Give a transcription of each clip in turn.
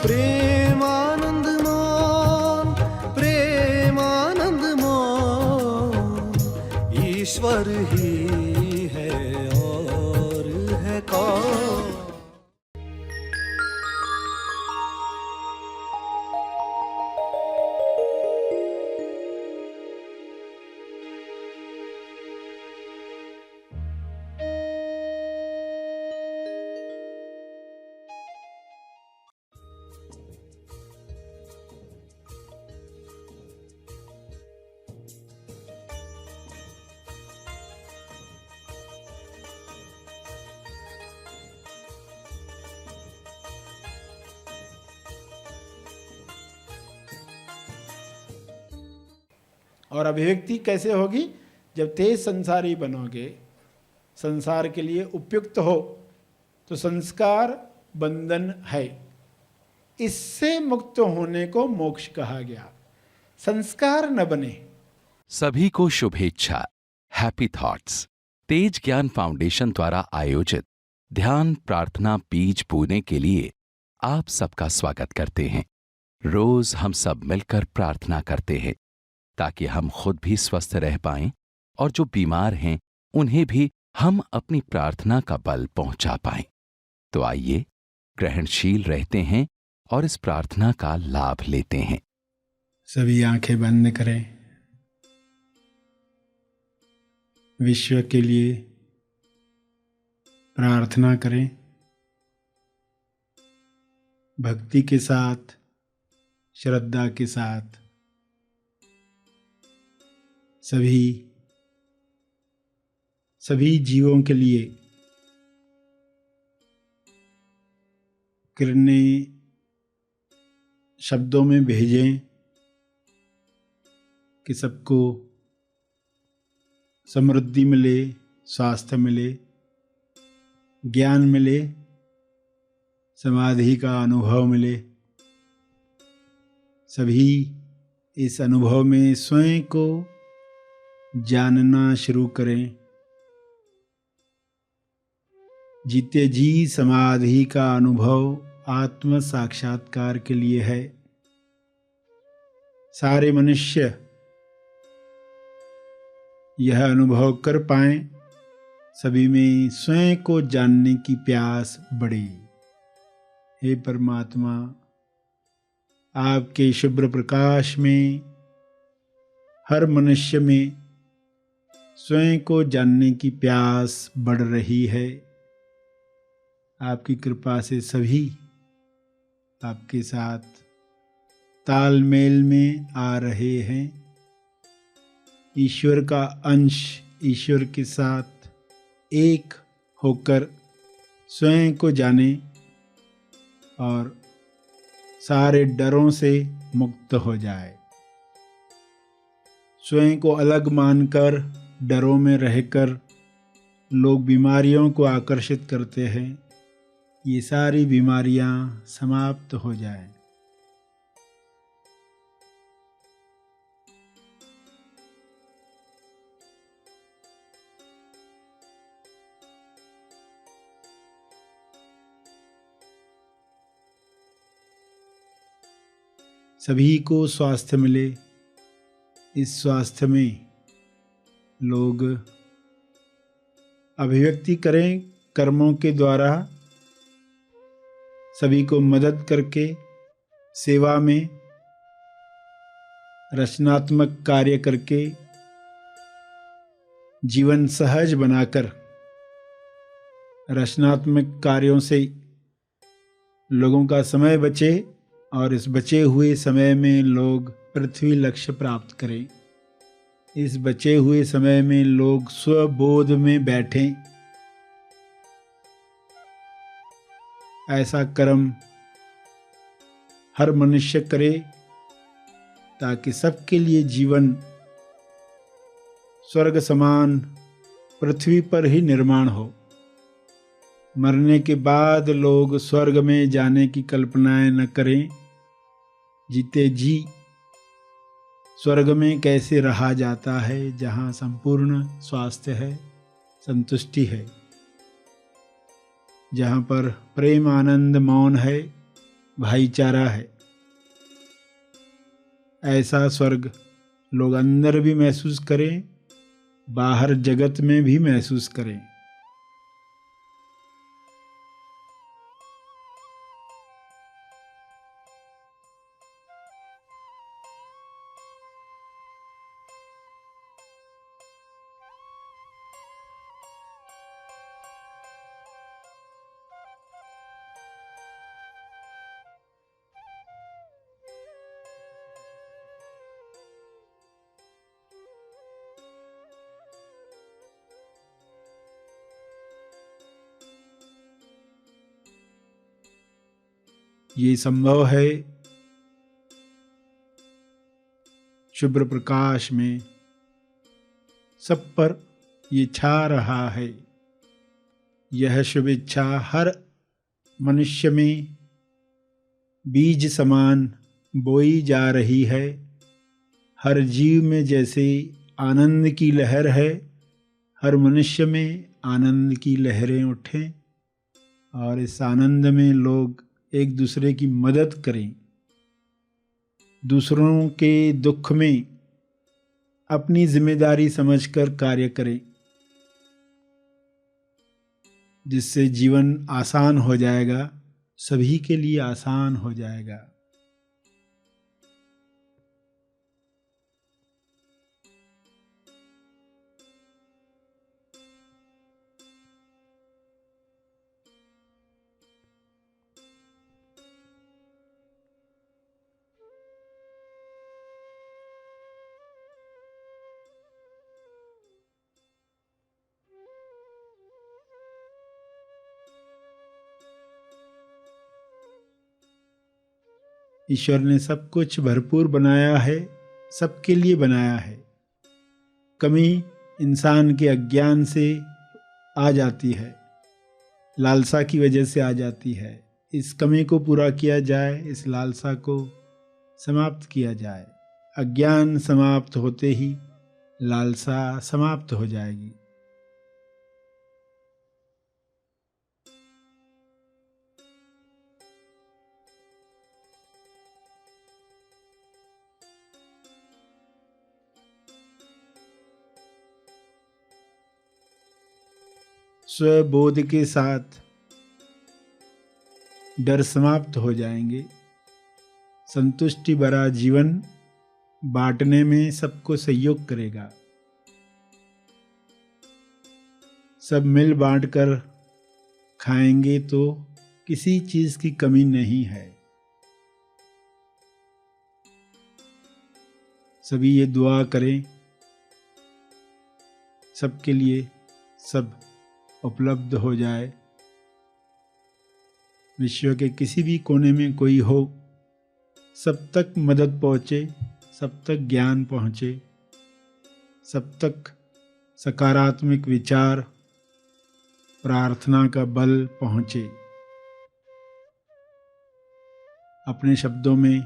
प्रेमानंद मौन, प्रेमानंद मौन, ईश्वर ही है और है कौन। और अभिव्यक्ति कैसे होगी? जब तेज संसारी बनोगे, संसार के लिए उपयुक्त हो, तो संस्कार बंधन है, इससे मुक्त होने को मोक्ष कहा गया। संस्कार न बने। सभी को शुभेच्छा, हैप्पी थॉट्स। तेज ज्ञान फाउंडेशन द्वारा आयोजित ध्यान प्रार्थना बीज बोने के लिए आप सबका स्वागत करते हैं। रोज हम सब मिलकर प्रार्थना करते हैं ताकि हम खुद भी स्वस्थ रह पाएं और जो बीमार हैं उन्हें भी हम अपनी प्रार्थना का बल पहुंचा पाएं। तो आइए ग्रहणशील रहते हैं और इस प्रार्थना का लाभ लेते हैं। सभी आंखें बंद करें। विश्व के लिए प्रार्थना करें, भक्ति के साथ, श्रद्धा के साथ। सभी जीवों के लिए किरणें शब्दों में भेजें कि सबको समृद्धि मिले, स्वास्थ्य मिले, ज्ञान मिले, समाधि का अनुभव मिले। सभी इस अनुभव में स्वयं को जानना शुरू करें। जीते जी समाधि का अनुभव आत्म साक्षात्कार के लिए है। सारे मनुष्य यह अनुभव कर पाएं, सभी में स्वयं को जानने की प्यास बढ़े। हे परमात्मा, आपके शुभ्र प्रकाश में हर मनुष्य में स्वयं को जानने की प्यास बढ़ रही है। आपकी कृपा से सभी आपके साथ तालमेल में आ रहे हैं। ईश्वर का अंश ईश्वर के साथ एक होकर स्वयं को जाने और सारे डरों से मुक्त हो जाए। स्वयं को अलग मानकर डरों में रहकर लोग बीमारियों को आकर्षित करते हैं। ये सारी बीमारियां समाप्त हो जाएं। सभी को स्वास्थ्य मिले। इस स्वास्थ्य में लोग अभिव्यक्ति करें कर्मों के द्वारा, सभी को मदद करके सेवा में रचनात्मक कार्य करके जीवन सहज बनाकर रचनात्मक कार्यों से लोगों का समय बचे और इस बचे हुए समय में लोग पृथ्वी लक्ष्य प्राप्त करें। इस बचे हुए समय में लोग स्वबोध में बैठें। ऐसा कर्म हर मनुष्य करे ताकि सबके लिए जीवन स्वर्ग समान पृथ्वी पर ही निर्माण हो। मरने के बाद लोग स्वर्ग में जाने की कल्पनाएं न करें। जीते जी स्वर्ग में कैसे रहा जाता है, जहाँ संपूर्ण स्वास्थ्य है, संतुष्टि है, जहाँ पर प्रेम आनंद मौन है, भाईचारा है। ऐसा स्वर्ग लोग अंदर भी महसूस करें, बाहर जगत में भी महसूस करें। ये संभव है शुभ्र प्रकाश में, सब पर ये छा रहा है। यह शुभ इच्छा हर मनुष्य में बीज समान बोई जा रही है। हर जीव में जैसे आनंद की लहर है, हर मनुष्य में आनंद की लहरें उठें और इस आनंद में लोग एक दूसरे की मदद करें, दूसरों के दुख में अपनी जिम्मेदारी समझकर कार्य करें, जिससे जीवन आसान हो जाएगा, सभी के लिए आसान हो जाएगा। ईश्वर ने सब कुछ भरपूर बनाया है, सबके लिए बनाया है। कमी इंसान के अज्ञान से आ जाती है, लालसा की वजह से आ जाती है। इस कमी को पूरा किया जाए, इस लालसा को समाप्त किया जाए। अज्ञान समाप्त होते ही लालसा समाप्त हो जाएगी। स्वबोध के साथ डर समाप्त हो जाएंगे। संतुष्टि भरा जीवन बांटने में सबको सहयोग करेगा। सब मिल बांट कर खाएंगे तो किसी चीज की कमी नहीं है। सभी ये दुआ करें, सबके लिए सब उपलब्ध हो जाए। विश्व के किसी भी कोने में कोई हो, सब तक मदद पहुँचे, सब तक ज्ञान पहुँचे, सब तक सकारात्मक विचार, प्रार्थना का बल पहुँचे। अपने शब्दों में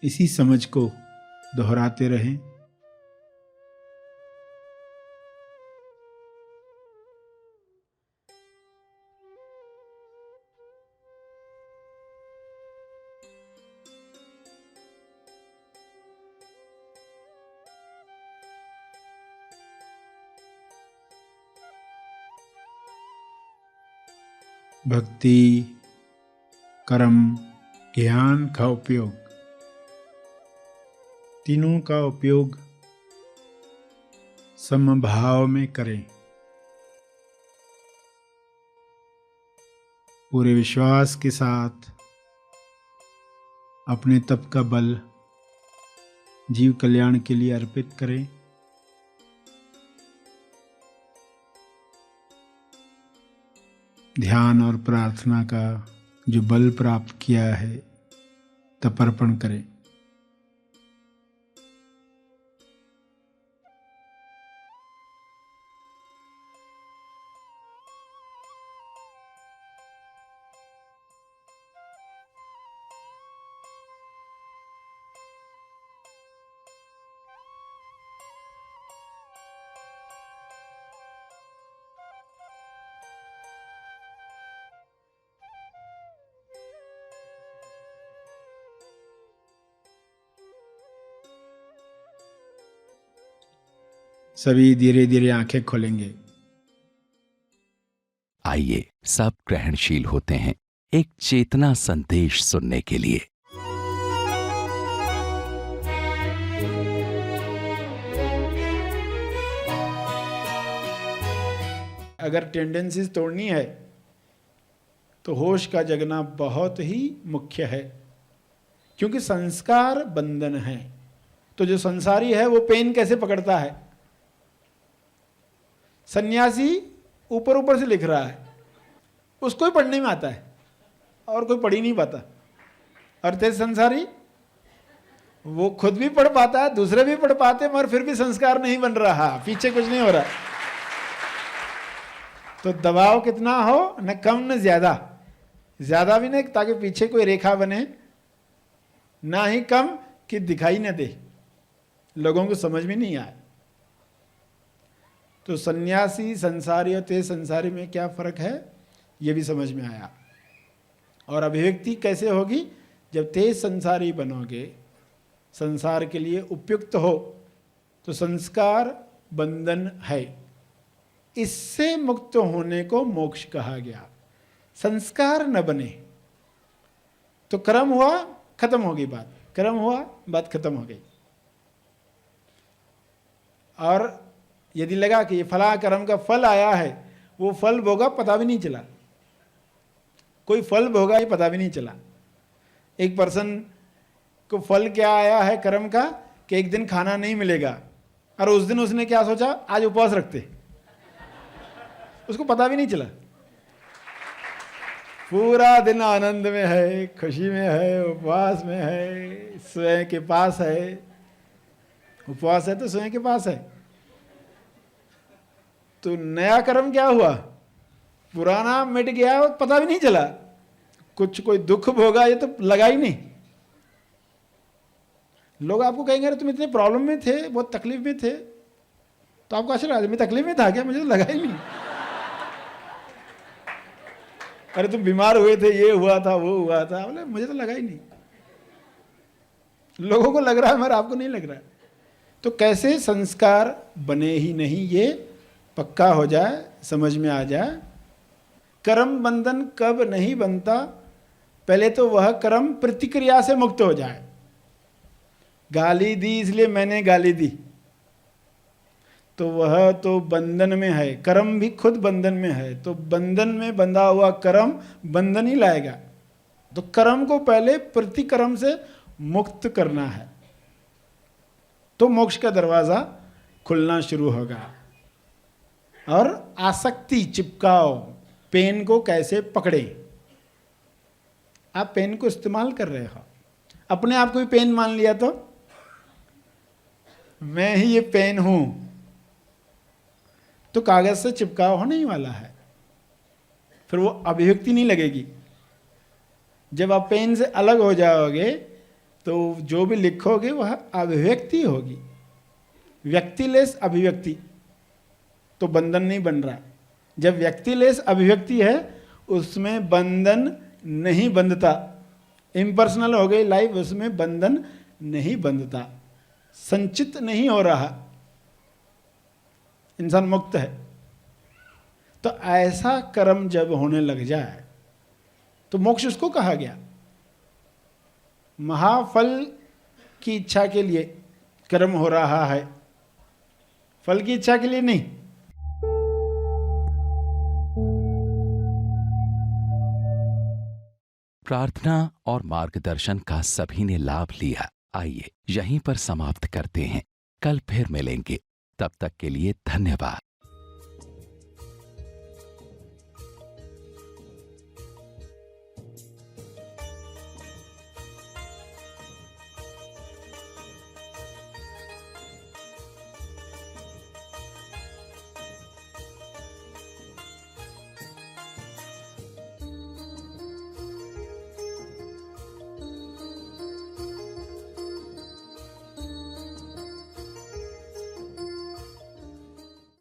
इसी समझ को दोहराते रहें। भक्ति, कर्म, ज्ञान का उपयोग, तीनों का उपयोग समभाव में करें। पूरे विश्वास के साथ अपने तप का बल जीव कल्याण के लिए अर्पित करें। ध्यान और प्रार्थना का जो बल प्राप्त किया है, तपर्पण करें। सभी धीरे धीरे आंखें खोलेंगे। आइए सब ग्रहणशील होते हैं एक चेतना संदेश सुनने के लिए। अगर टेंडेंसीज तोड़नी है तो होश का जगना बहुत ही मुख्य है, क्योंकि संस्कार बंधन है। तो जो संसारी है वो पेन कैसे पकड़ता है? सन्यासी ऊपर ऊपर से लिख रहा है, उसको ही पढ़ने में आता है और कोई पढ़ ही नहीं पाता। और तेज संसारी वो खुद भी पढ़ पाता है, दूसरे भी पढ़ पाते हैं, मगर फिर भी संस्कार नहीं बन रहा, पीछे कुछ नहीं हो रहा। तो दबाव कितना हो, न कम न ज्यादा, ज्यादा भी नहीं ताकि पीछे कोई रेखा बने, ना ही कम कि दिखाई न दे, लोगों को समझ में नहीं आए। तो सन्यासी संसारी और तेज संसारी में क्या फर्क है, ये भी समझ में आया। और अभिव्यक्ति कैसे होगी? जब तेज संसारी बनोगे, संसार के लिए उपयुक्त हो, तो संस्कार बंधन है, इससे मुक्त होने को मोक्ष कहा गया। संस्कार न बने तो कर्म हुआ, खत्म हो गई बात, कर्म हुआ, बात खत्म हो गई। और यदि लगा कि ये फला कर्म का फल आया है, वो फल भोगा पता भी नहीं चला, कोई फल भोगा ये पता भी नहीं चला। एक पर्सन को फल क्या आया है कर्म का, कि एक दिन खाना नहीं मिलेगा, और उस दिन उसने क्या सोचा, आज उपवास रखते, उसको पता भी नहीं चला। पूरा दिन आनंद में है, खुशी में है, उपवास में है, स्वयं के पास है। उपवास है तो स्वयं के पास है। तो नया कर्म क्या हुआ, पुराना मिट गया, पता भी नहीं चला। कुछ कोई दुख भोगा ये तो लगा ही नहीं। लोग आपको कहेंगे अरे तुम इतने प्रॉब्लम में थे, बहुत तकलीफ में थे, तो आपको अच्छा लगा, मैं तकलीफ में था क्या, मुझे तो लगा ही नहीं। अरे तुम बीमार हुए थे, ये हुआ था, वो हुआ था, बोले मुझे तो लगा ही नहीं। लोगों को लग रहा है मगर आपको नहीं लग रहा है। तो कैसे संस्कार बने ही नहीं, ये पक्का हो जाए, समझ में आ जाए। कर्म बंधन कब नहीं बनता, पहले तो वह कर्म प्रतिक्रिया से मुक्त हो जाए। गाली दी इसलिए मैंने गाली दी, तो वह तो बंधन में है, कर्म भी खुद बंधन में है। तो बंधन में बंधा हुआ कर्म बंधन ही लाएगा। तो कर्म को पहले प्रतिकर्म से मुक्त करना है, तो मोक्ष का दरवाजा खुलना शुरू होगा। और आसक्ति, चिपकाओ, पेन को कैसे पकड़े। आप पेन को इस्तेमाल कर रहे हो, अपने आप को भी पेन मान लिया तो मैं ही ये पेन हूं, तो कागज से चिपकाव होने ही वाला है, फिर वो अभिव्यक्ति नहीं लगेगी। जब आप पेन से अलग हो जाओगे तो जो भी लिखोगे वह अभिव्यक्ति होगी, व्यक्तिलेस अभिव्यक्ति, तो बंधन नहीं बन रहा। जब व्यक्तिलेस अभिव्यक्ति है उसमें बंधन नहीं बंधता। इम्पर्सनल हो गई लाइफ, उसमें बंधन नहीं बंधता, संचित नहीं हो रहा, इंसान मुक्त है। तो ऐसा कर्म जब होने लग जाए तो मोक्ष उसको कहा गया। महाफल की इच्छा के लिए कर्म हो रहा है, फल की इच्छा के लिए नहीं। प्रार्थना और मार्गदर्शन का सभी ने लाभ लिया। आइए यहीं पर समाप्त करते हैं, कल फिर मिलेंगे, तब तक के लिए धन्यवाद।